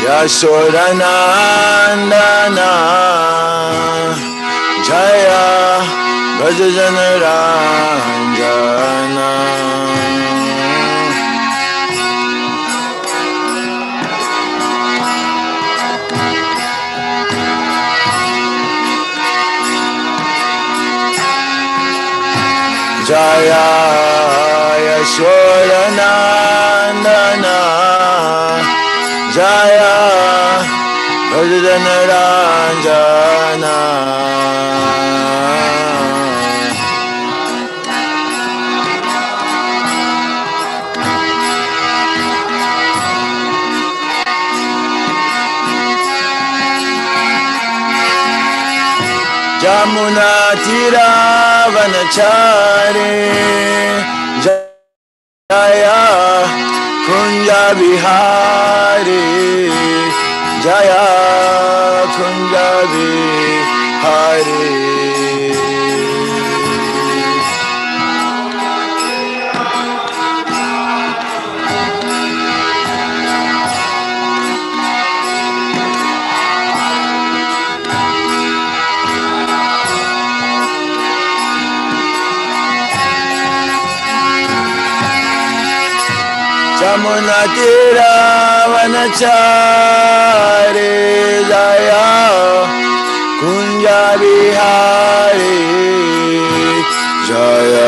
Yashodanandana Jaya Bhajana Ranjana Jaya Yashodanandana Jaya Bhajana Ranjana Jamuna Tira Vanachari Jaya Kunja Vihari Jaya Kunja Vihari Jamuna Tira Vanachari Jaya Kunja Vihari Jaya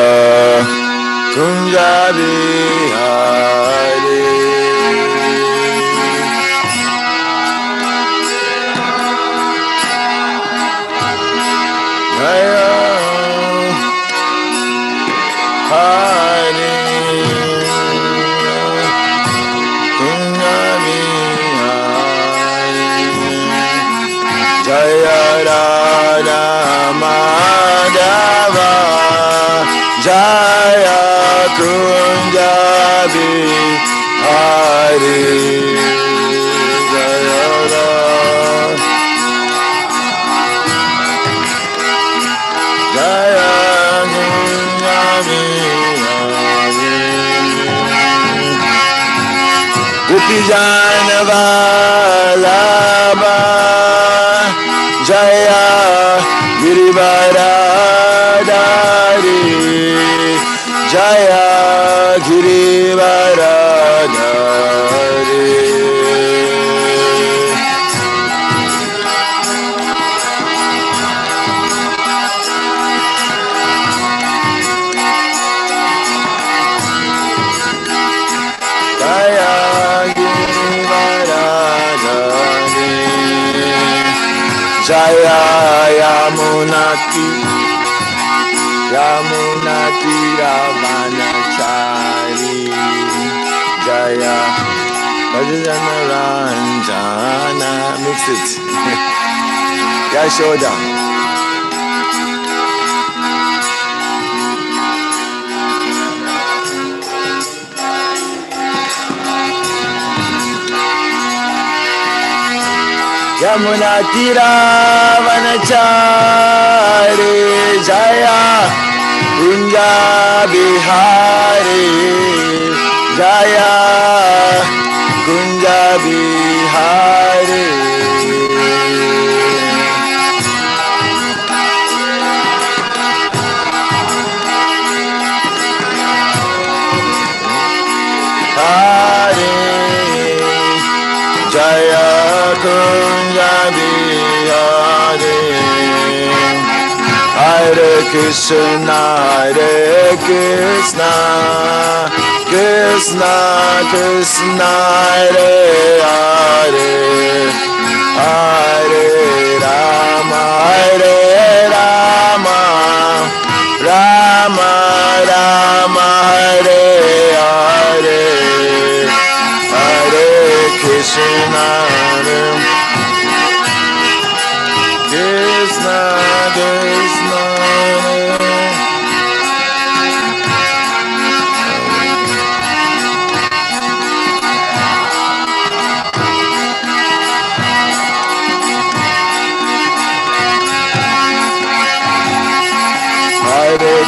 Kunja Vihari Jaya Hari Jaya Radha Madhava Jaya Kunja Vihari Jaya Radha Jaya Kunja Vihari Gopi Jana Vallabha Jaya Girivaradari Jaya Girivaradari Jaya Girivaradari Jaya Yamunati Yamunati Ravanachari Jaya Bhajana Ranjana. Mix it. Yashoda. Yamuna Tira Vanachari Jaya Kunja Vihari Jaya Kunja Vihari Hari Jaya Kunja Vihari Hare Krishna Hare Krishna Krishna Krishna Hare Hare Hare Rama Hare Rama Rama Rama Hare Hare Hare Krishna Krishna Krishna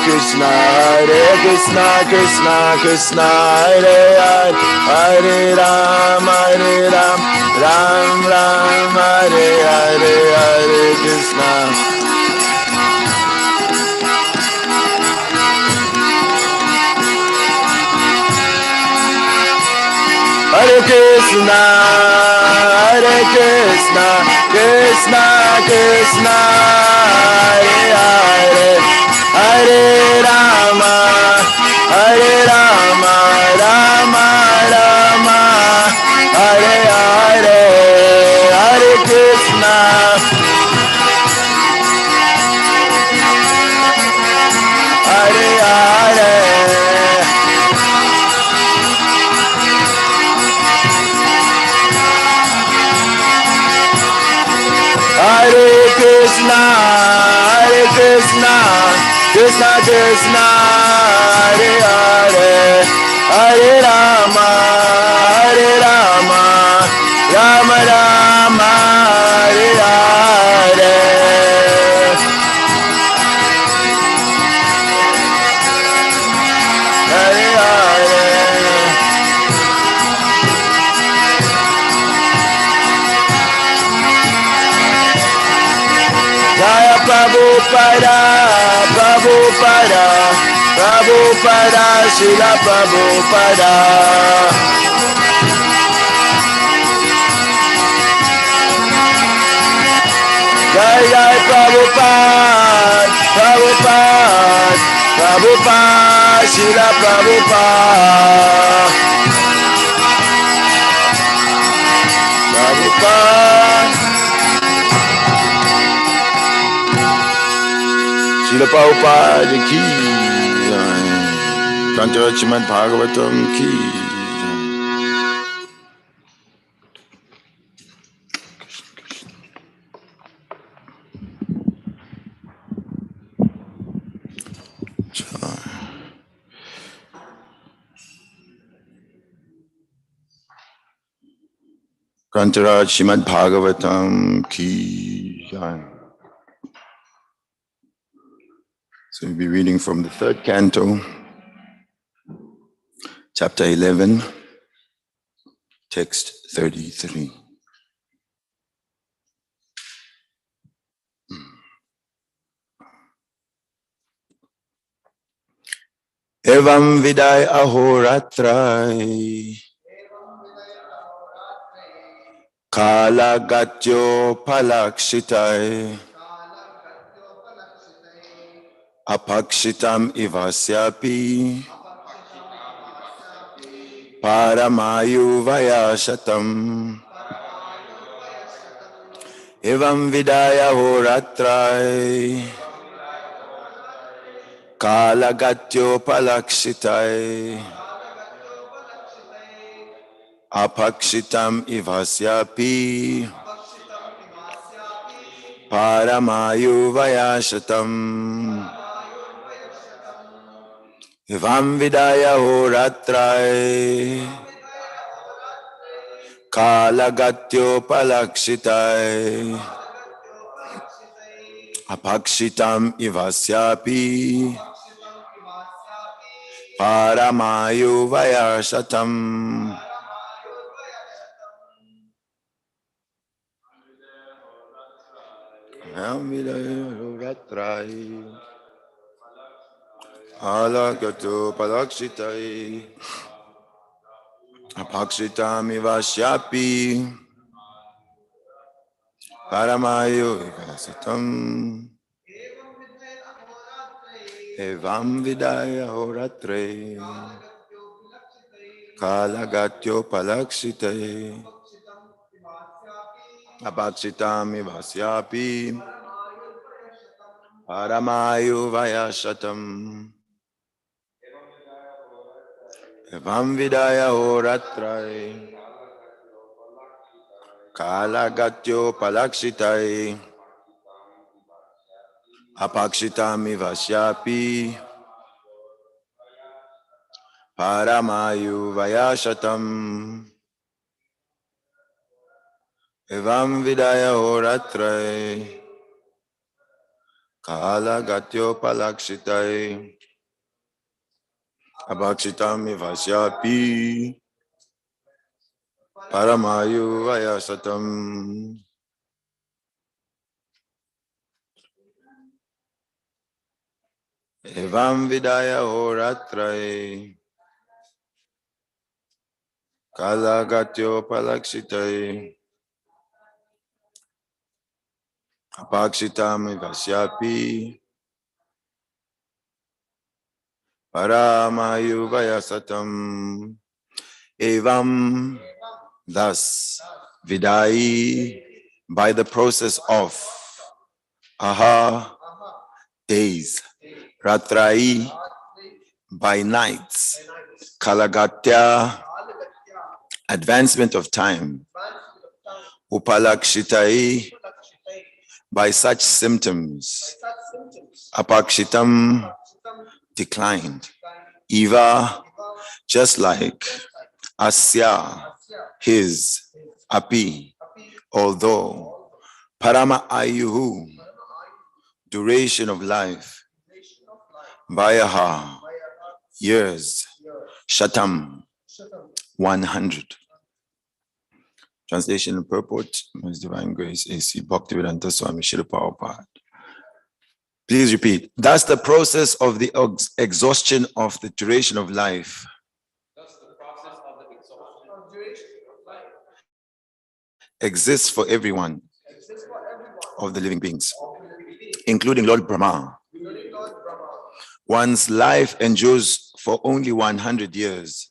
Krishna, Hare Krishna, Krishna Krishna, Hare Hare, Hare Ram, Ram Ram, Hare Hare, Hare Krishna. Hare Krishna, Hare Krishna, Krishna Krishna, Hare Hare, Hare Rama, Rama Rama, Hare Hare, Hare Krishna, Hare Hare. Hare Krishna, Krishna Krishna, Hare Hare, Hare Rama, Rama Rama, Hare Hare. Hare Hare. Jaya Prabhupada, Prabhupada, Prabhupada, Srila Prabhupada. Jai Jai Prabhupada, Prabhupada, Prabhupada, Srila Prabhupada. Prabhupada. Srila Prabhupada ki jai. Untitled Chapter Bhagavatam ki jai. Untitled Chapter Bhagavatam ki jai. So we'll be reading from the third canto, chapter 11, text 33. Evam vidai ahoratrai kala gatyo palakshitai apakshitam ivasyapi paramayu vayashatam. Evam vidaya horatrai kala gatyo palakshitai apakshitam ivasyapi paramayu vayashatam. Evam vidaya horatrai kala gatyo palakshitai apakshitam ivasyapi paramayu vayashatam. Evam vidaya horatrai kala gatyo palakshitai apakshitam ivasyapi paramayu vayashatam. Evam vidaya horatre kala gatyo palakshitai apakshitam ivasyapi paramayu vayashatam. Evam vidaya horatre kala gatyo palakshitai apakshitam ivasyapi paramayu vayashatam. Evam vidaya horatre Kala gatyo palakshitai. Abakshitam ivasyapi. Paramayu ayasatam. Evam vidaya horatrai. Kala gatyo palakshitai. Apakshitam ivasyapi. Paramayu ayasatam. Evam, thus, vidai, by the process of aha, days, ratrai, by nights, kalagatya, advancement of time, upalakshitai, by such symptoms, apakshitam, declined, eva, just like, asya, his, api, although, parama ayuhu, duration of life, vayaha, years, shatam, 100. Translation and purport, His Divine Grace, A.C. Bhaktivedanta Swami Srila Prabhupada. Please repeat. That's the process of the exhaustion of the duration of life. Exists for everyone of the living beings, including Lord Brahma. One's life endures for only 100 years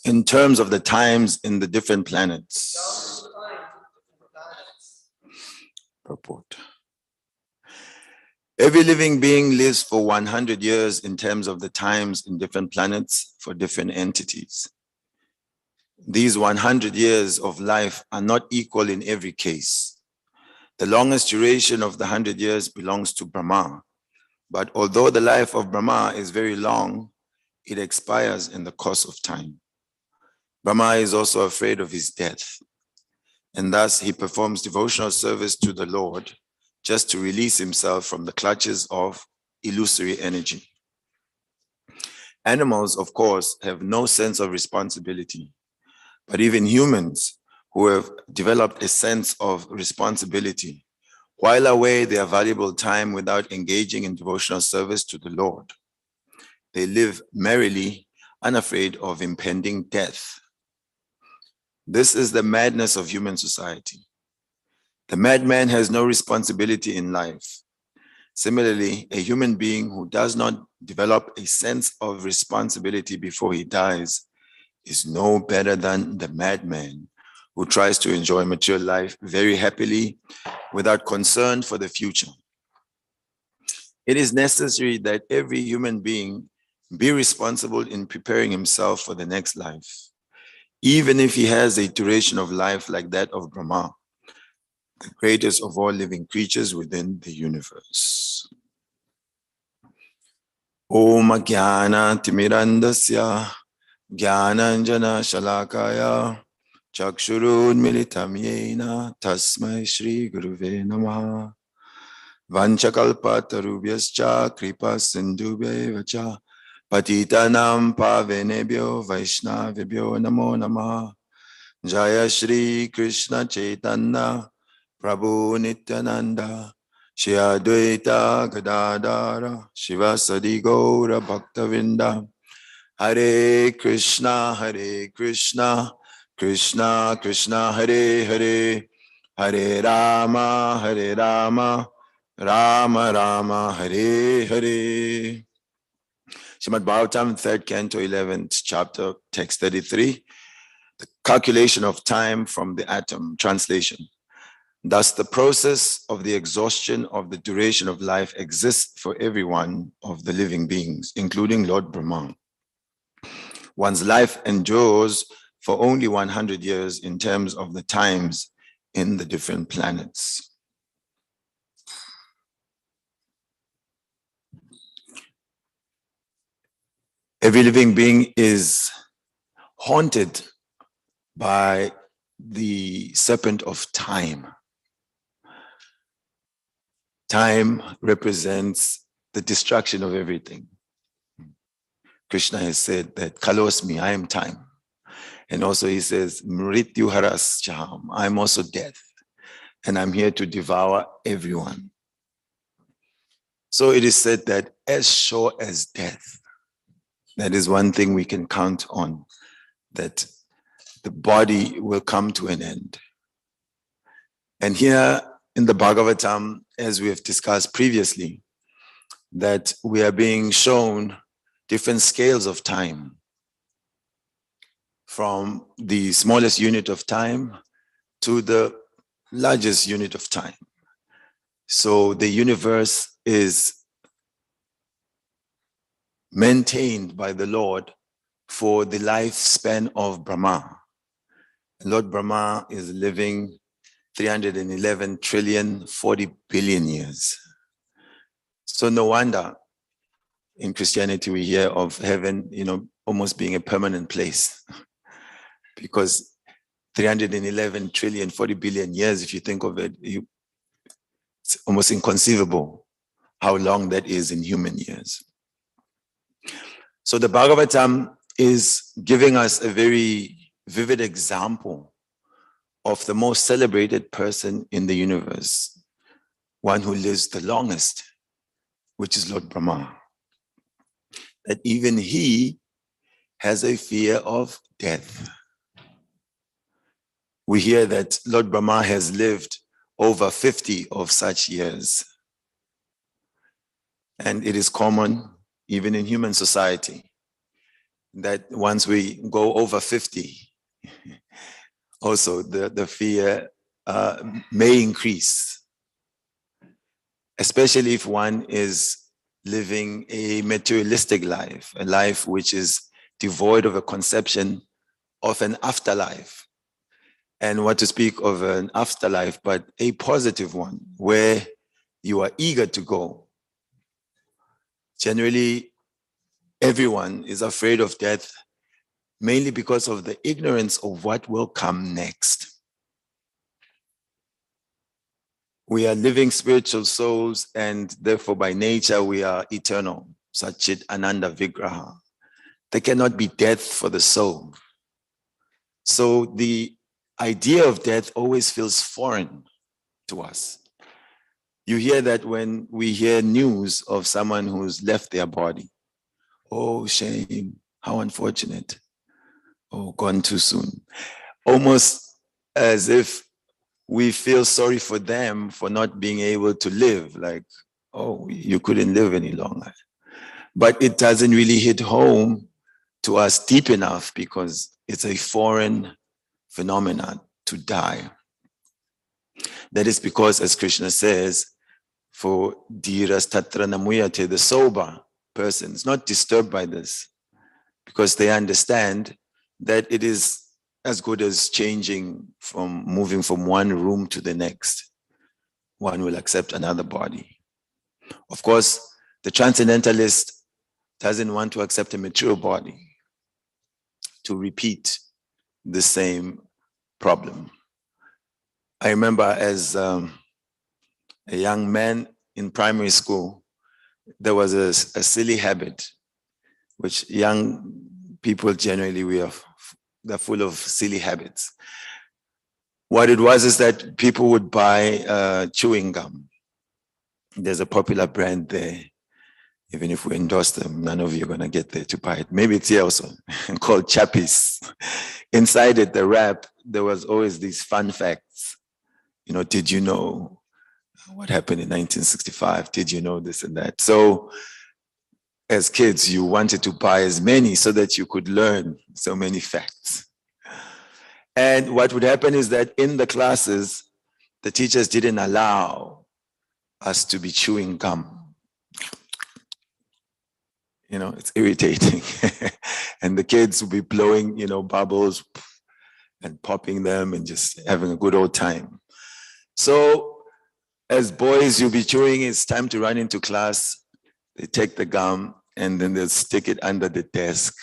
in terms of the times in the different planets. Purport. Every living being lives for 100 years in terms of the times in different planets for different entities. These 100 years of life are not equal in every case. The longest duration of the 100 years belongs to Brahma. But although the life of Brahma is very long, it expires in the course of time. Brahma is also afraid of his death, and thus he performs devotional service to the Lord just to release himself from the clutches of illusory energy. Animals, of course, have no sense of responsibility, but even humans who have developed a sense of responsibility while away their valuable time without engaging in devotional service to the Lord. They live merrily, unafraid of impending death. This is the madness of human society. The madman has no responsibility in life. Similarly, a human being who does not develop a sense of responsibility before he dies is no better than the madman who tries to enjoy mature life very happily without concern for the future. It is necessary that every human being be responsible in preparing himself for the next life, even if he has a duration of life like that of Brahma, the greatest of all living creatures within the universe. Om Jnana Timirandasya Jnananjana Shalakaya Chakshurun Militam Yena Tasmai Shri Guruve Namaha Vanchakalpatarubhyascha Kripa Sindhubhye Vacha Patitanam Pavenebhyo Vaishnavibhyo Namo Namaha Jaya Shri Krishna Chaitanya Prabhu Nityananda Shri Advaita Gadadara Shivasadi Gaura Bhaktavinda Hare Krishna Krishna Krishna Hare Hare Hare Rama Rama Rama Hare Hare. Srimad Bhagavatam, 3rd Canto, 11th Chapter, Text 33. The calculation of time from the atom. Translation. Thus, the process of the exhaustion of the duration of life exists for every one of the living beings, including Lord Brahma. One's life endures for only 100 years in terms of the times in the different planets. Every living being is haunted by the serpent of time. Time represents the destruction of everything. Krishna has said that Kalosmi, I am time. And also he says, Mrityu haras chaham, I'm also death. And I'm here to devour everyone. So it is said that as sure as death, that is one thing we can count on, that the body will come to an end. And here in the Bhagavatam, as we have discussed previously, that we are being shown different scales of time, from the smallest unit of time to the largest unit of time. So the universe is maintained by the Lord for the lifespan of Brahma. Lord Brahma is living 311 trillion, 40 billion years. So no wonder in Christianity we hear of heaven, almost being a permanent place. Because 311 trillion, 40 billion years, if you think of it, it's almost inconceivable how long that is in human years. So the Bhagavatam is giving us a very vivid example of the most celebrated person in the universe, one who lives the longest, which is Lord Brahma. That even he has a fear of death. We hear that Lord Brahma has lived over 50 of such years. And it is common, even in human society, that once we go over 50, also the fear may increase, especially if one is living a materialistic life, a life which is devoid of a conception of an afterlife. And what to speak of an afterlife, but a positive one, where you are eager to go. Generally, everyone is afraid of death, mainly because of the ignorance of what will come next. We are living spiritual souls, and therefore by nature we are eternal. Satchit Ananda Vigraha. There cannot be death for the soul. So the idea of death always feels foreign to us. You hear that when we hear news of someone who's left their body. Oh, shame, how unfortunate. Oh, gone too soon. Almost as if we feel sorry for them for not being able to live, like, oh, you couldn't live any longer. But it doesn't really hit home to us deep enough because it's a foreign phenomenon to die. That is because, as Krishna says, for dhiras tatra namuyate, the sober person is not disturbed by this because they understand that it is as good as moving from one room to the next. One will accept another body. Of course, the transcendentalist doesn't want to accept a mature body to repeat the same problem. I remember as a young man in primary school, there was a silly habit, which young people generally, they're full of silly habits. What it was is that people would buy chewing gum. There's a popular brand there. Even if we endorse them, none of you are going to get there to buy it. Maybe it's here also, called Chappies. Inside it, the wrap, there was always these fun facts. Did you know what happened in 1965? Did you know this and that? So as kids, you wanted to buy as many so that you could learn so many facts. And what would happen is that in the classes, the teachers didn't allow us to be chewing gum. It's irritating. And the kids will be blowing, bubbles and popping them and just having a good old time. So as boys, you'll be chewing, it's time to run into class. They take the gum and then they'll stick it under the desk.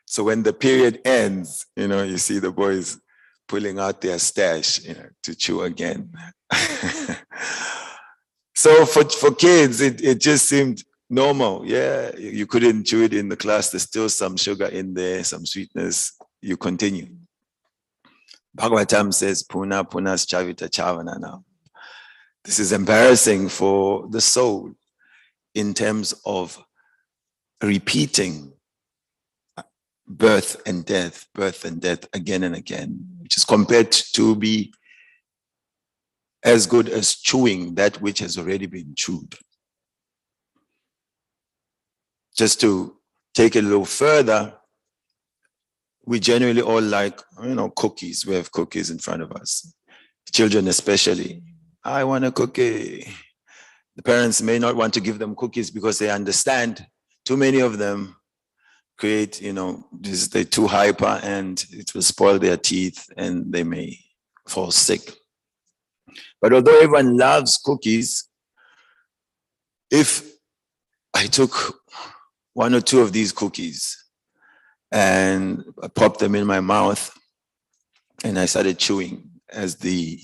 So when the period ends, you see the boys pulling out their stash, to chew again. So for kids, it just seemed normal. Yeah, you couldn't chew it in the class. There's still some sugar in there, some sweetness. You continue. Bhagavatam says, Puna punas chavita chavanana. This is embarrassing for the soul in terms of repeating birth and death again and again, which is compared to be as good as chewing that which has already been chewed. Just to take it a little further, we generally all like, cookies. We have cookies in front of us. Children especially. I want a cookie. The parents may not want to give them cookies because they understand too many of them create, they're too hyper and it will spoil their teeth and they may fall sick. But although everyone loves cookies, if I took one or two of these cookies and I popped them in my mouth and I started chewing, as the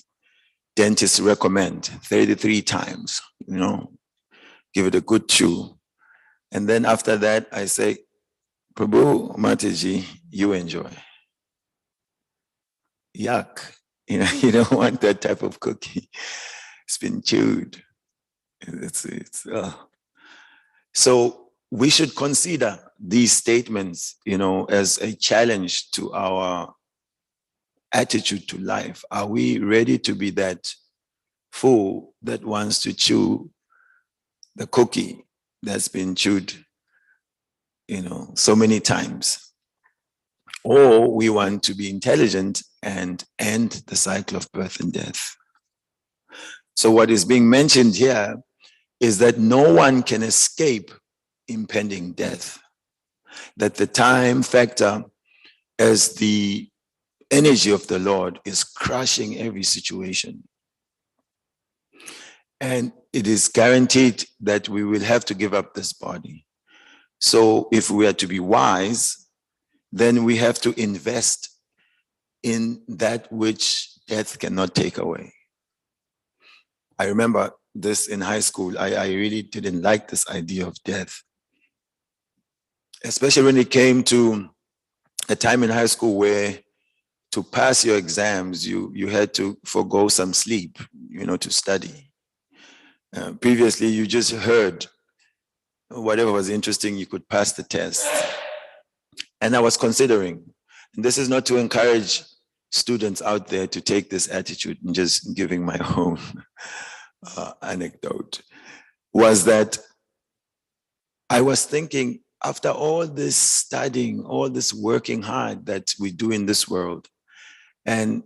dentists recommend, 33 times, give it a good chew. And then after that, I say, Prabhu, Mataji, you enjoy. Yuck. You don't want that type of cookie. It's been chewed. So we should consider these statements, as a challenge to our attitude to life. Are we ready to be that fool that wants to chew the cookie that's been chewed, so many times? Or we want to be intelligent and end the cycle of birth and death. So what is being mentioned here is that no one can escape impending death. That the time factor, as the energy of the Lord, is crushing every situation. And it is guaranteed that we will have to give up this body. So if we are to be wise, then we have to invest in that which death cannot take away. I remember this in high school. I really didn't like this idea of death, especially when it came to a time in high school where to pass your exams, you had to forego some sleep, to study. Previously, you just heard whatever was interesting, you could pass the test. And I was considering, and this is not to encourage students out there to take this attitude, and just giving my own anecdote, was that I was thinking, after all this studying, all this working hard that we do in this world, and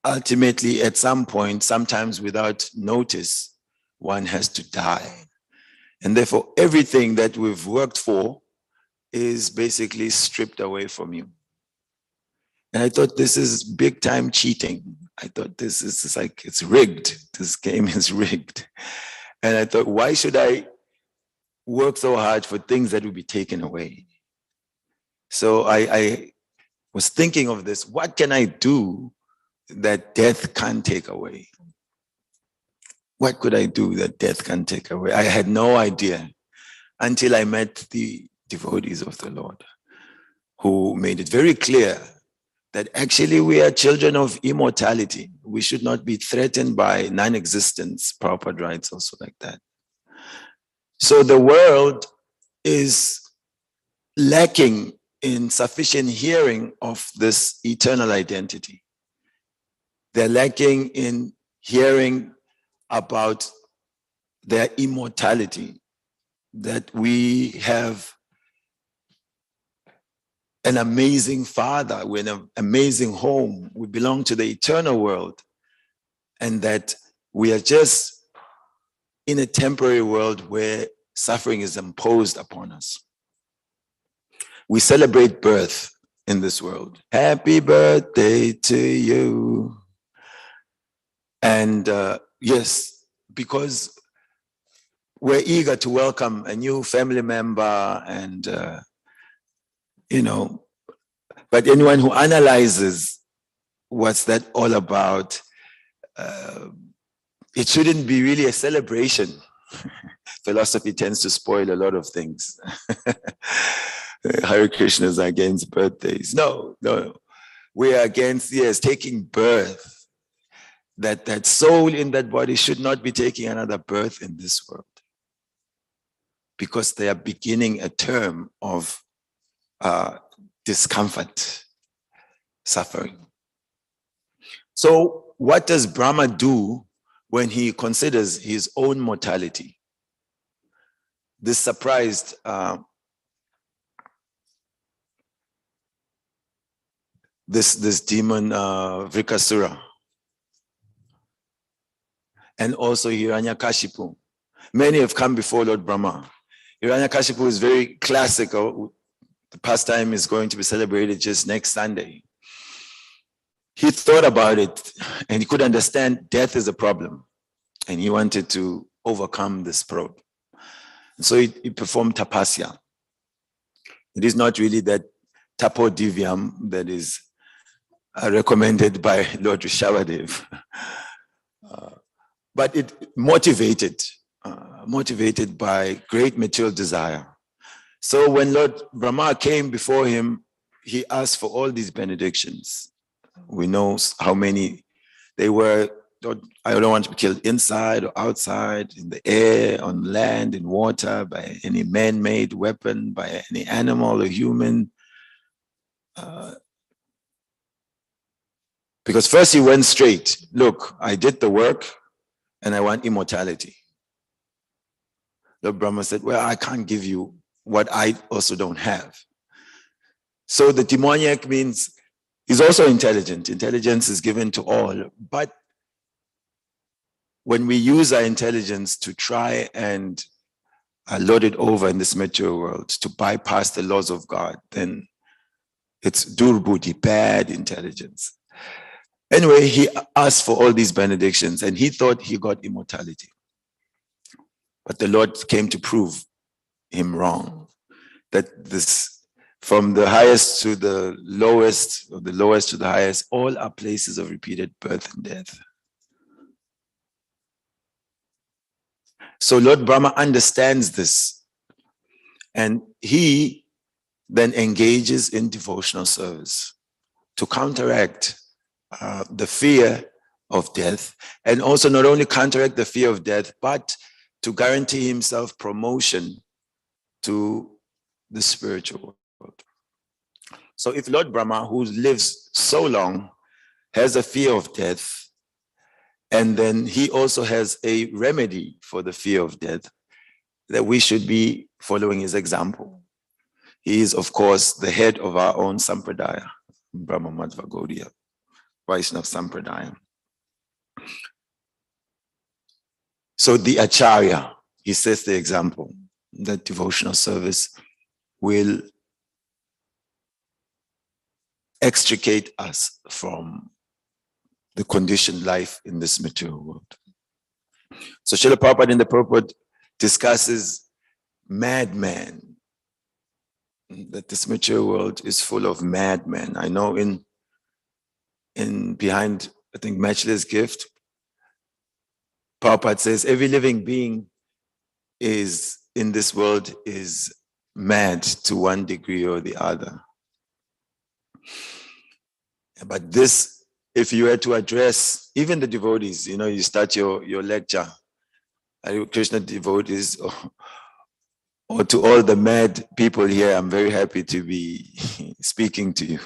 ultimately at some point, sometimes without notice, one has to die. And therefore, everything that we've worked for is basically stripped away from you. And I thought, this is big time cheating. I thought, this is like, it's rigged. This game is rigged. And I thought, why should I work so hard for things that will be taken away? So I was thinking of this. What can I do that death can't take away? What could I do that death can't take away? I had no idea until I met the devotees of the Lord, who made it very clear that actually we are children of immortality. We should not be threatened by non-existence. Prabhupada writes also like that. So the world is lacking in sufficient hearing of this eternal identity. They're lacking in hearing about their immortality, that we have an amazing Father, we're in an amazing home, we belong to the eternal world, and that we are just in a temporary world where suffering is imposed upon us. We celebrate birth in this world. Happy birthday to you. And yes, because we're eager to welcome a new family member, and but anyone who analyzes what's that all about? It shouldn't be really a celebration. Philosophy tends to spoil a lot of things. Hare Krishna is against birthdays. No. We are against, yes, taking birth. That soul in that body should not be taking another birth in this world, because they are beginning a term of discomfort, suffering. So what does Brahma do when he considers his own mortality? This surprised this demon Vrikasura, and also Hiranyakashipu. Many have come before Lord Brahma. Hiranyakashipu is very classical. The pastime is going to be celebrated just next Sunday. He thought about it and he could understand death is a problem, and he wanted to overcome this problem. So he performed tapasya. It is not really that tapo divyam that is recommended by Lord Rishabhadev, but it motivated by great material desire. So when Lord Brahma came before him, he asked for all these benedictions. We know how many they were. I don't want to be killed inside or outside, in the air, on land, in water, by any man-made weapon, by any animal or human. Because first he went straight. Look, I did the work and I want immortality. Lord Brahma said, well, I can't give you what I also don't have. So the demoniac means he's also intelligent. Intelligence is given to all, but when we use our intelligence to try and load it over in this material world to bypass the laws of God, then it's durbudi, bad intelligence. Anyway, he asked for all these benedictions and he thought he got immortality. But the Lord came to prove him wrong, that this, from the highest to the lowest, or the lowest to the highest, all are places of repeated birth and death. So Lord Brahma understands this, and he then engages in devotional service to counteract the fear of death, and also not only counteract the fear of death, but to guarantee himself promotion to the spiritual world. So if Lord Brahma, who lives so long, has a fear of death, and then he also has a remedy for the fear of death, that we should be following his example. He is, of course, the head of our own Sampradaya, Brahma Madhva Gaudiya, Vaishnava Sampradaya. So the Acharya, he sets the example that devotional service will extricate us from the conditioned life in this material world. So Srila Prabhupada in the purport discusses madman, that this material world is full of madmen. I know in behind, I think, Matchless Gift, Prabhupada says every living being is in this world is mad to one degree or the other. But this, if you were to address even the devotees, you start your lecture, Hare Krishna devotees, or to all the mad people here, I'm very happy to be speaking to you.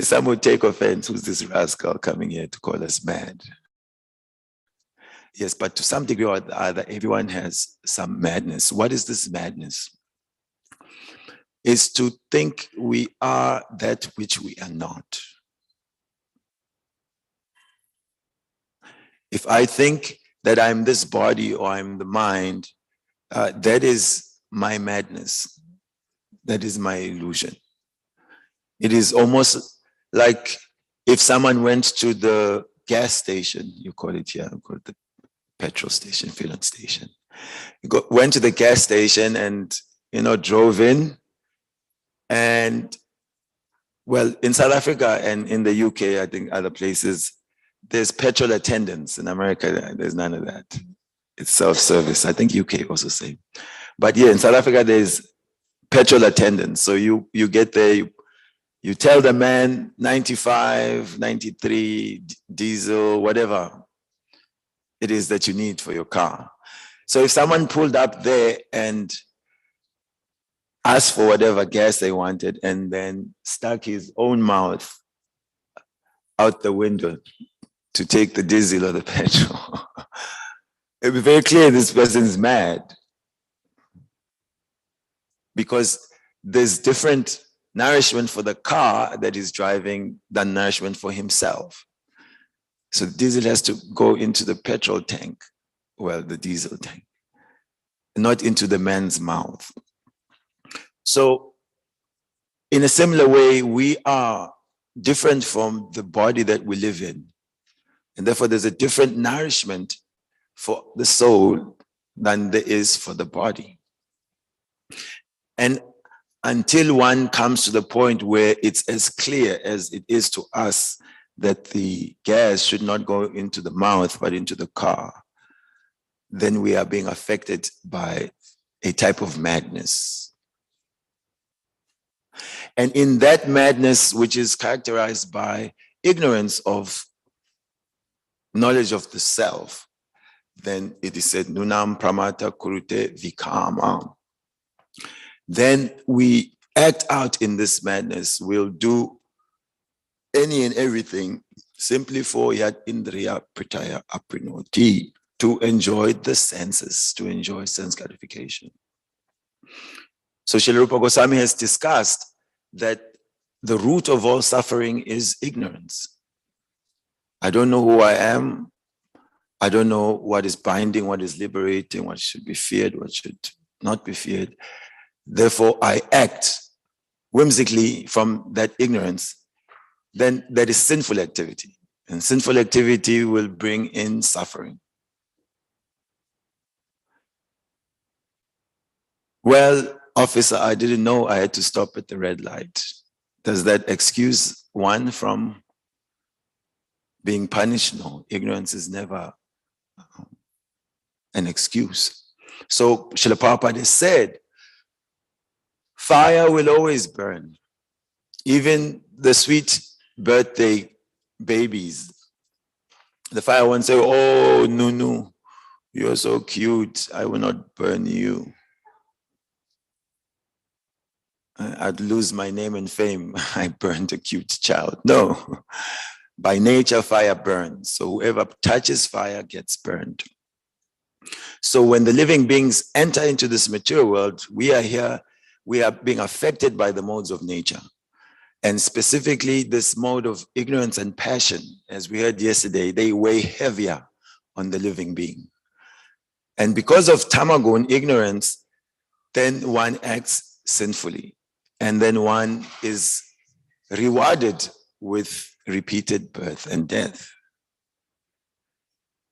Some would take offense, who's this rascal coming here to call us mad? Yes, but to some degree or the other, everyone has some madness. What is this madness? Is to think we are that which we are not. If I think that I'm this body or I'm the mind, that is my madness. That is my illusion. It is almost like if someone went to the gas station, you call it here, you call it the petrol station, filling station. Went to the gas station and, drove in and Well, in South Africa and in the UK, I think other places, there's petrol attendants. In America, there's none of that. It's self-service. I think UK also same. But yeah, in South Africa, there's petrol attendants. So you get there, you tell the man 95, 93, diesel, whatever it is that you need for your car. So if someone pulled up there and asked for whatever gas they wanted and then stuck his own mouth out the window to take the diesel or the petrol, it'd be very clear this person is mad, because there's different nourishment for the car that he's driving than nourishment for himself. So the diesel has to go into the petrol tank, well, the diesel tank, not into the man's mouth. So in a similar way, we are different from the body that we live in. And therefore, there's a different nourishment for the soul than there is for the body. And until one comes to the point where it's as clear as it is to us that the gas should not go into the mouth, but into the car, then we are being affected by a type of madness. And in that madness, which is characterized by ignorance of knowledge of the self, then it is said, Nunam pramata kurute vikama. Then we act out in this madness. We'll do any and everything simply for yat indriya pritaya aprinoti, to enjoy the senses, to enjoy sense gratification. So Srila Rupa Goswami has discussed that the root of all suffering is ignorance. I don't know who I am. I don't know what is binding, what is liberating, what should be feared, what should not be feared. Therefore, I act whimsically from that ignorance. Then that is sinful activity. And sinful activity will bring in suffering. Well, officer, I didn't know I had to stop at the red light. Does that excuse one from being punished? No, ignorance is never an excuse. So Srila Prabhupada said, fire will always burn. Even the sweet birthday babies, the fire won't say, oh, Nunu, you're so cute, I will not burn you. I'd lose my name and fame. I burned a cute child. No, by nature, fire burns. So whoever touches fire gets burned. So when the living beings enter into this material world, we are here, we are being affected by the modes of nature. And specifically this mode of ignorance and passion, as we heard yesterday, they weigh heavier on the living being. And because of tamagun, ignorance, then one acts sinfully. And then one is rewarded with repeated birth and death.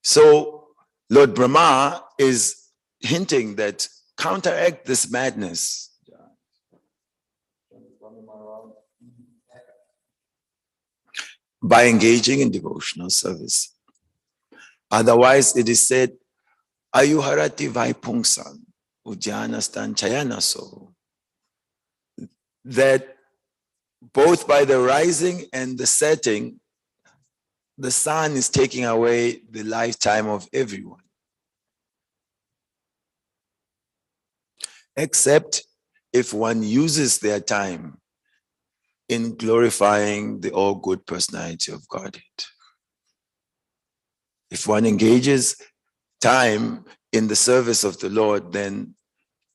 So Lord Brahma is hinting that counteract this madness by engaging in devotional service. Otherwise, it is said, Ayuharati Vaipungsan, Ujjanastan Chayanaso, that both by the rising and the setting, the sun is taking away the lifetime of everyone. Except if one uses their time in glorifying the all-good personality of Godhead. If one engages time in the service of the Lord, then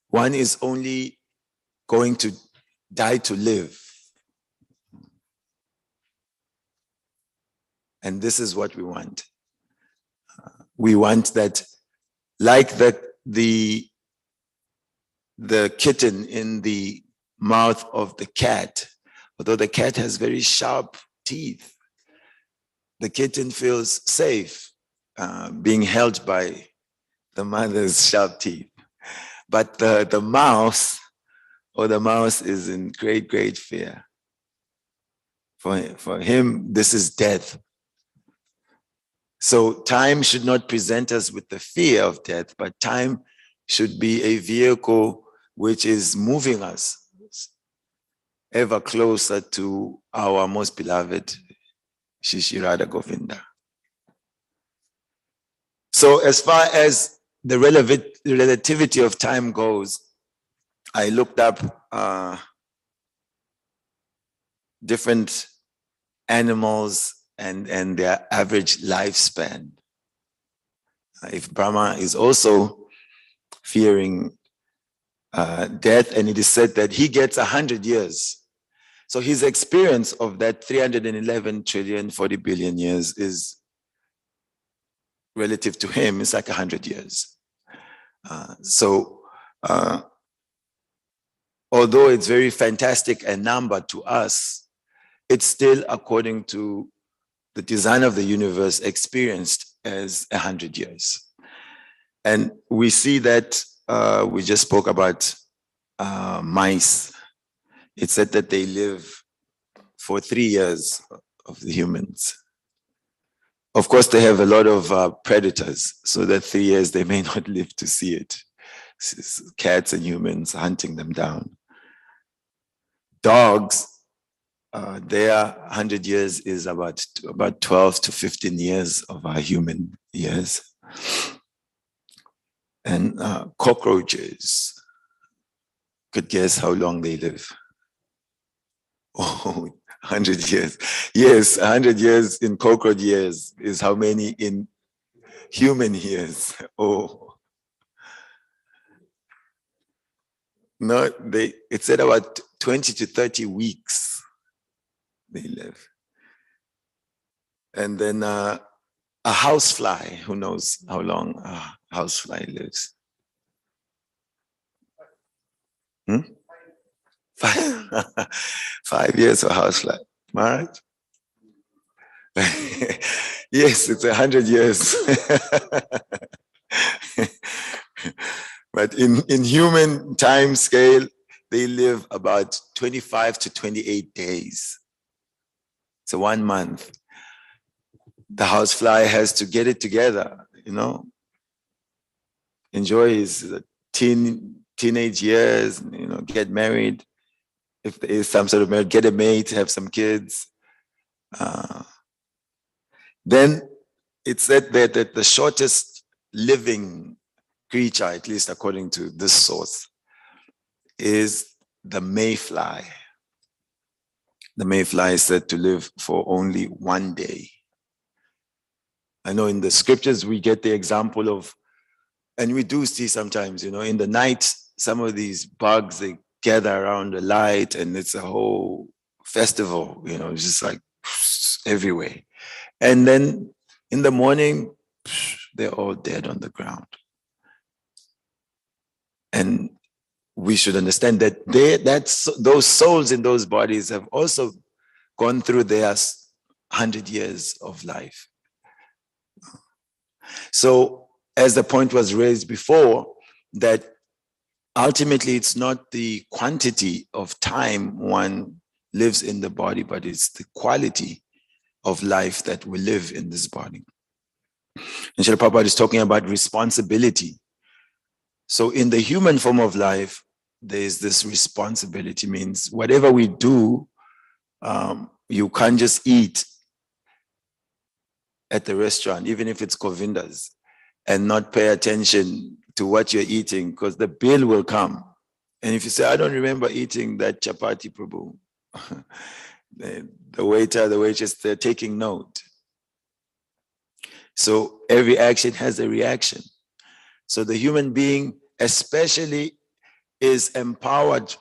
one is only going to die to live. And this is what we want. We want that, like the kitten in the mouth of the cat, although the cat has very sharp teeth, the kitten feels safe being held by the mother's sharp teeth. But the mouse is in great, great fear. For him, this is death. So time should not present us with the fear of death, but time should be a vehicle which is moving us ever closer to our most beloved Shishirada Govinda. So as far as the relativity of time goes, I looked up different animals and their average lifespan. If Brahma is also fearing death, and it is said that he gets 100 years. So his experience of that 311 trillion, 40 billion years is relative to him, it's like 100 years. Although it's very fantastic a number to us, it's still, according to the design of the universe, experienced as 100 years. And we see that we just spoke about mice. It said that they live for 3 years of the humans. Of course, they have a lot of predators, so that 3 years they may not live to see it. Cats and humans hunting them down. Dogs, their 100 years is about 12 to 15 years of our human years. And cockroaches, could guess how long they live. Oh, 100 years. Yes, 100 years in cockroach years is how many in human years. Oh. No, it said about 20 to 30 weeks they live. And then a housefly, who knows how long a housefly lives? 5 years of housefly, all right? Yes, it's 100 years. But in human time scale, they live about 25 to 28 days. So 1 month. The housefly has to get it together, enjoy his teenage years, get married. If there is some sort of marriage, get a mate, have some kids. Then it said that the shortest living creature, at least according to this source, is the mayfly. The mayfly is said to live for only 1 day. I know in the scriptures we get the example of, and we do see sometimes, in the night, some of these bugs, they gather around the light and it's a whole festival, it's just like everywhere. And then in the morning, they're all dead on the ground. And we should understand that those souls in those bodies have also gone through their 100 years of life. So as the point was raised before, that ultimately it's not the quantity of time one lives in the body, but it's the quality of life that we live in this body. And Srila Prabhupada is talking about responsibility. So in the human form of life, there is this responsibility, means whatever we do, you can't just eat at the restaurant, even if it's Govinda's, and not pay attention to what you're eating, because the bill will come. And if you say, I don't remember eating that chapati, Prabhu, the waiter, the waitress, they're taking note. So every action has a reaction. So the human being especially is empowered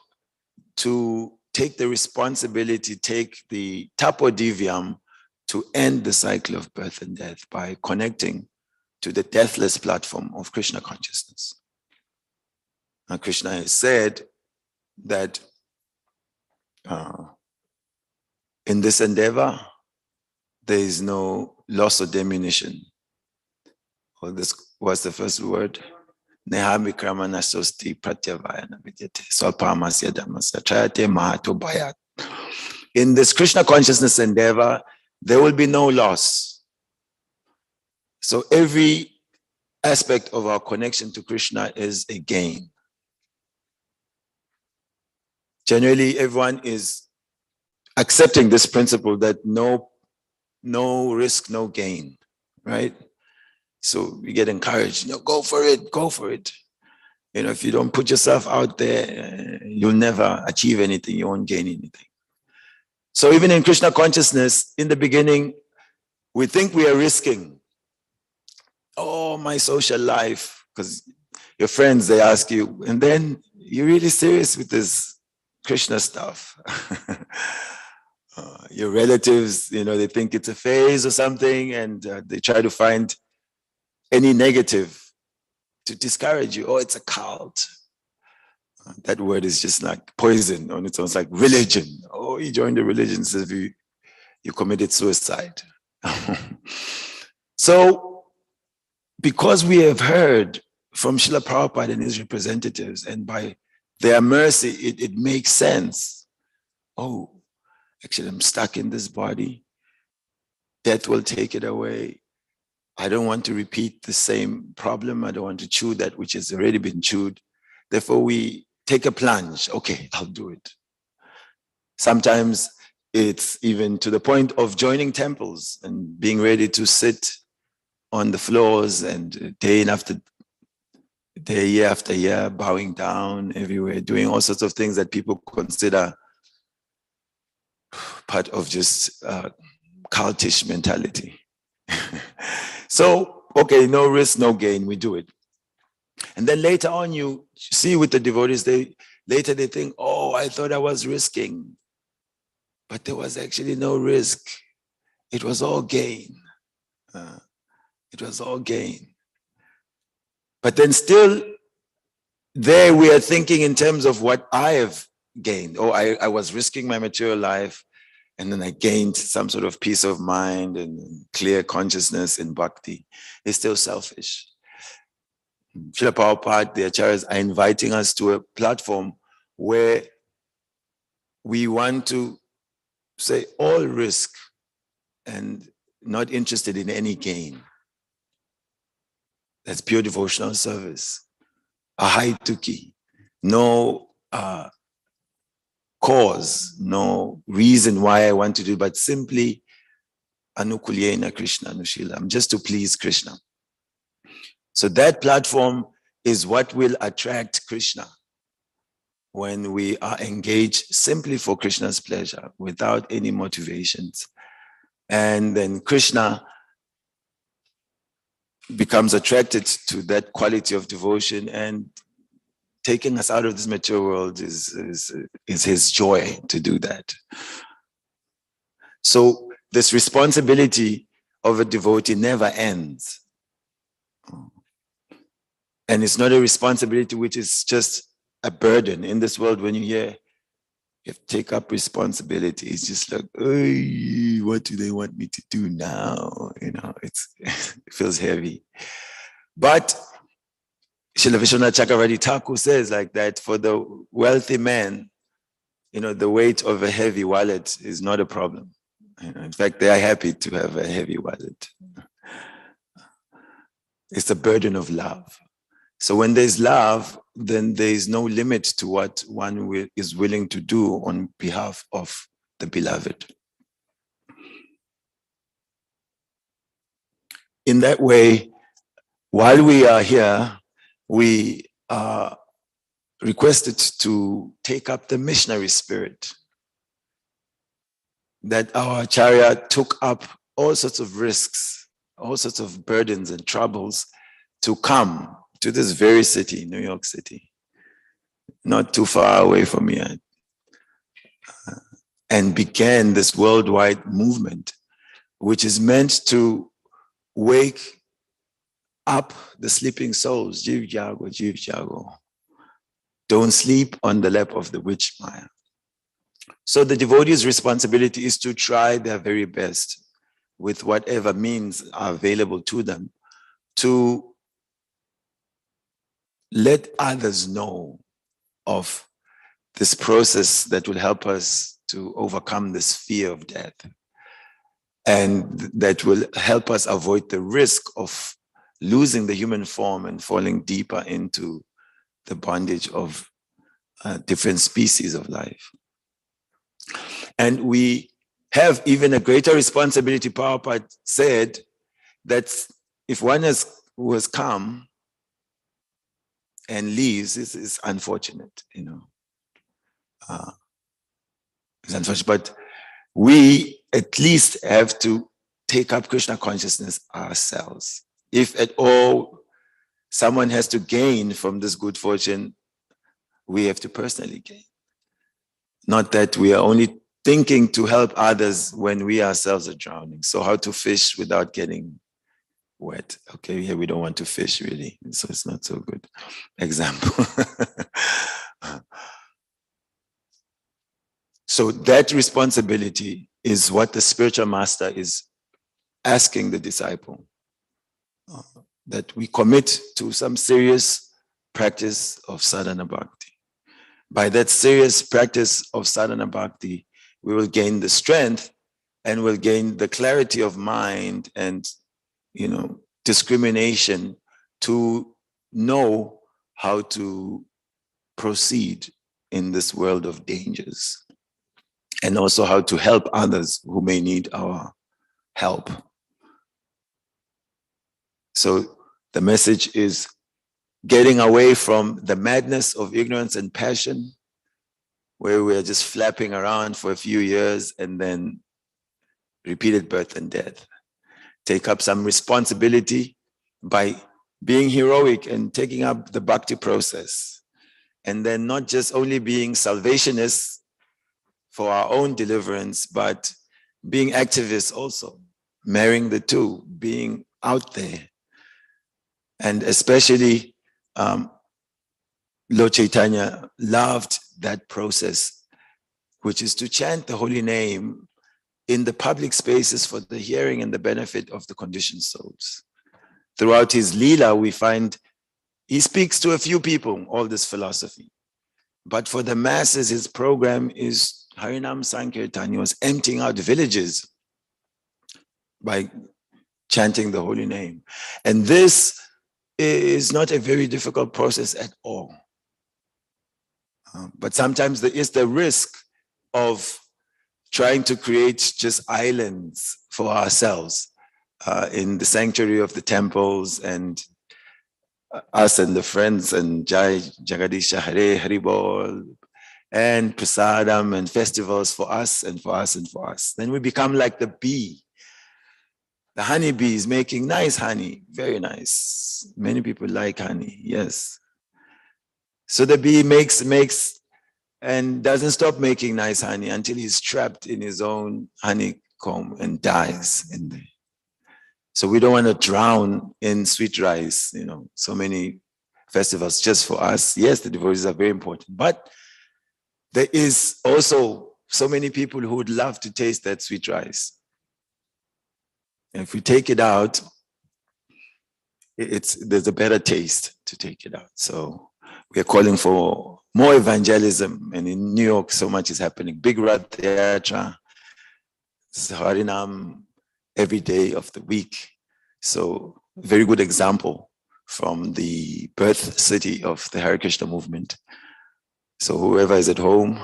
to take the responsibility, take the tapodivyam to end the cycle of birth and death by connecting to the deathless platform of Krishna consciousness. Now, Krishna has said that in this endeavor, there is no loss or diminution. Or this was the first word. Nehami kramana sosti pratyavayana vidyate swalpamasya dhammasya chayate mahato bhayat. In this Krishna consciousness endeavor, there will be no loss. So every aspect of our connection to Krishna is a gain. Generally, everyone is accepting this principle that no risk, no gain, right? So we get encouraged, go for it, go for it. If you don't put yourself out there, you'll never achieve anything, you won't gain anything. So even in Krishna consciousness, in the beginning, we think we are risking. Oh, my social life, because your friends, they ask you, and then you're really serious with this Krishna stuff. Your relatives, they think it's a phase or something, and they try to find any negative to discourage you. Oh, it's a cult. That word is just like poison on its own. It's like religion. Oh, you joined the religion, so you committed suicide. So, because we have heard from Srila Prabhupada and his representatives, and by their mercy, it makes sense. Oh, actually, I'm stuck in this body. Death will take it away. I don't want to repeat the same problem. I don't want to chew that which has already been chewed. Therefore, we take a plunge. Okay, I'll do it. Sometimes it's even to the point of joining temples and being ready to sit on the floors and day after day, year after year, bowing down everywhere, doing all sorts of things that people consider part of just cultish mentality. So, okay, no risk, no gain, we do it. And then later on, you see with the devotees, they think, oh, I thought I was risking. But there was actually no risk. It was all gain. It was all gain. But then still, there we are thinking in terms of what I have gained. Oh, I was risking my material life, and then I gained some sort of peace of mind and clear consciousness in bhakti. It's still selfish. Srila Prabhupada, the acharyas are inviting us to a platform where we want to say all risk and not interested in any gain. That's pure devotional service. Ahaituki, no cause, no reason why I want to do, but simply anukulyena Krishna anushila, just to please Krishna. So that platform is what will attract Krishna when we are engaged simply for Krishna's pleasure, without any motivations. And then Krishna becomes attracted to that quality of devotion, and taking us out of this material world is his joy to do that. So this responsibility of a devotee never ends. And it's not a responsibility which is just a burden. In this world, when you hear, you have to take up responsibility, it's just like, what do they want me to do now? It feels heavy. But Srila Vishwanath Chakravarti Thakur says like that, for the wealthy man, the weight of a heavy wallet is not a problem. In fact, they are happy to have a heavy wallet. It's the burden of love. So when there's love, then there is no limit to what one is willing to do on behalf of the beloved. In that way, while we are here, we are requested to take up the missionary spirit. That our acharya took up all sorts of risks, all sorts of burdens and troubles to come to this very city, New York City, not too far away from here, and began this worldwide movement, which is meant to wake up the sleeping souls. Jiv Jago, Jiv Jago. Don't sleep on the lap of the witch Maya. So the devotee's responsibility is to try their very best with whatever means are available to them to let others know of this process that will help us to overcome this fear of death. And that will help us avoid the risk of losing the human form and falling deeper into the bondage of different species of life. And we have even a greater responsibility. Prabhupada said that if one who has come and leaves, this is unfortunate, you know. It's unfortunate, but we at least have to take up Krishna consciousness ourselves. If at all someone has to gain from this good fortune, we have to personally gain. Not that we are only thinking to help others when we ourselves are drowning. So how to fish without getting wet? Okay, here we don't want to fish really, so it's not so good example. So that responsibility is what the spiritual master is asking the disciple, that we commit to some serious practice of sadhana bhakti. By that serious practice of sadhana bhakti, we will gain the strength and will gain the clarity of mind and, you know, discrimination to know how to proceed in this world of dangers, and also how to help others who may need our help. So the message is getting away from the madness of ignorance and passion, where we're just flapping around for a few years and then repeated birth and death. Take up some responsibility by being heroic and taking up the bhakti process. And then not just only being salvationists for our own deliverance, but being activists also, marrying the two, being out there. And especially Lord Chaitanya loved that process, which is to chant the holy name in the public spaces for the hearing and the benefit of the conditioned souls. Throughout his Leela, we find he speaks to a few people, all this philosophy. But for the masses, his program is Harinam Sankirtan. He was emptying out villages by chanting the holy name. And this is not a very difficult process at all. But sometimes there is the risk of trying to create just islands for ourselves in the sanctuary of the temples, and us and the friends and Jai Jagadisha Hare Haribol and prasadam and festivals for us and for us and for us. Then we become like the bee. The honey bee is making nice honey, very nice. Many people like honey, yes. So the bee makes and doesn't stop making nice honey until he's trapped in his own honeycomb and dies in there. So we don't want to drown in sweet rice, you know, so many festivals just for us. Yes, the devotees are very important, but there is also so many people who would love to taste that sweet rice. And if we take it out, there's a better taste to take it out. So we are calling for more evangelism. And in New York, so much is happening. Big Rath Yatra, Harinam every day of the week. So very good example from the birth city of the Hare Krishna movement. So whoever is at home,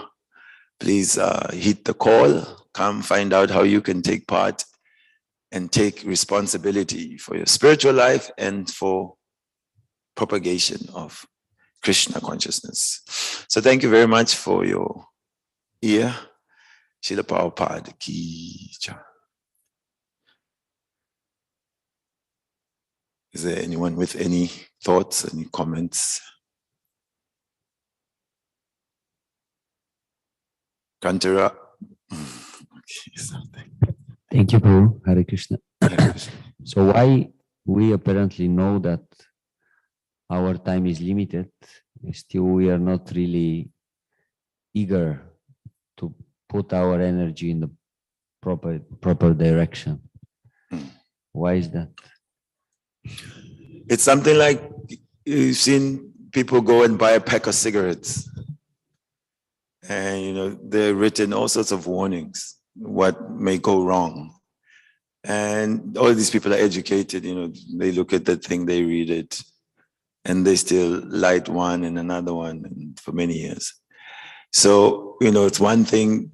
please hit the call, come find out how you can take part and take responsibility for your spiritual life and for propagation of Krishna consciousness. So thank you very much for your ear. Srila Prabhupada ki jai. Is there anyone with any thoughts, any comments? Kantara. Okay, something. Thank you, Prabhu. Hare Krishna. So why we apparently know that our time is limited, still we are not really eager to put our energy in the proper direction. Why is that? It's something like you've seen people go and buy a pack of cigarettes. And they're written all sorts of warnings, what may go wrong. And all these people are educated, they look at the thing, they read it, and they still light one and another one and for many years. So, it's one thing,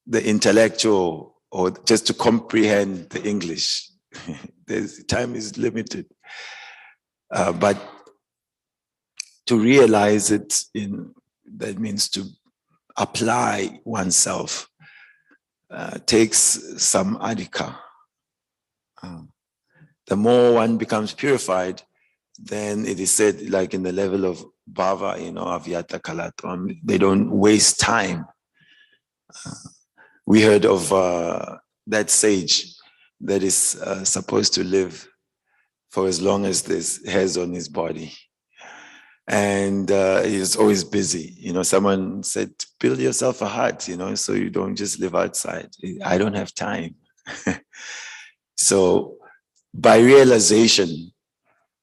the intellectual, or just to comprehend the English. Time is limited. But to realize it, that means to apply oneself, takes some adhika. The more one becomes purified, then it is said, like in the level of bhava, avyata kalatvam, they don't waste time. We heard of that sage that is supposed to live for as long as there's hairs on his body. And he's always busy. Someone said, build yourself a hut, so you don't just live outside. I don't have time. So by realization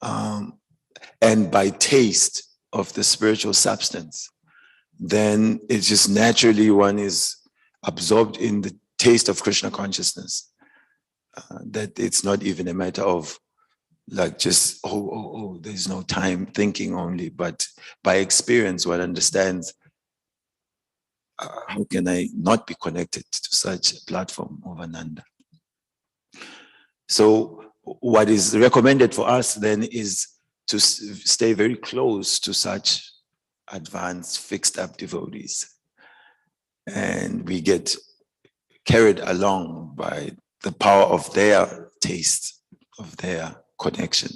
and by taste of the spiritual substance, then it's just naturally one is absorbed in the taste of Krishna consciousness. That it's not even a matter of like just, there's no time thinking only, but by experience one understands, how can I not be connected to such a platform of Ananda? So what is recommended for us then is to stay very close to such advanced, fixed up devotees. And we get carried along by the power of their taste, of their connection.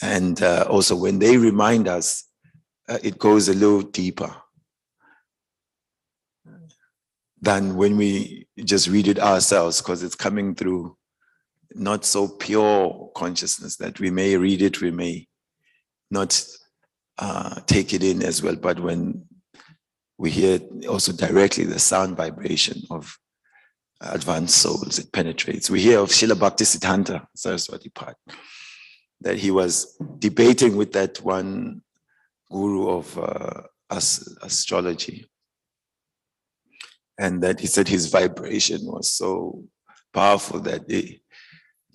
And also when they remind us, it goes a little deeper than when we just read it ourselves, because it's coming through not so pure consciousness that we may read it, we may not take it in as well. But when we hear also directly the sound vibration of advanced souls, it penetrates. We hear of Srila Bhaktisiddhanta Saraswati Pad, that he was debating with that one guru of astrology. And that he said his vibration was so powerful that the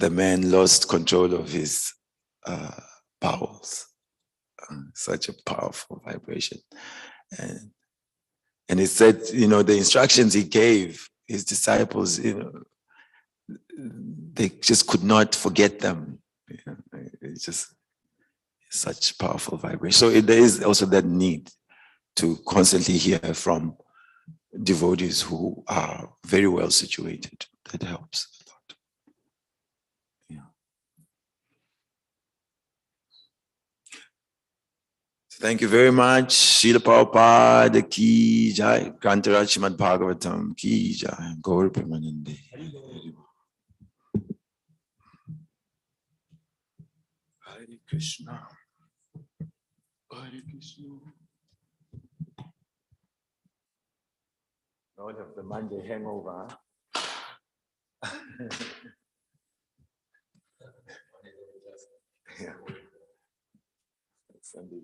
man lost control of his bowels. Such a powerful vibration. And he said, the instructions he gave his disciples, they just could not forget them. It's just such powerful vibration. So there is also that need to constantly hear from devotees who are very well situated. That helps a lot. Yeah. Thank you very much. Srila Prabhupada ki jai. Grantaraj Srimad Bhagavatam ki jai. Gaur Premanande. Hare Krishna. Hare Krishna. All of the Monday hangover. Yeah. Sunday.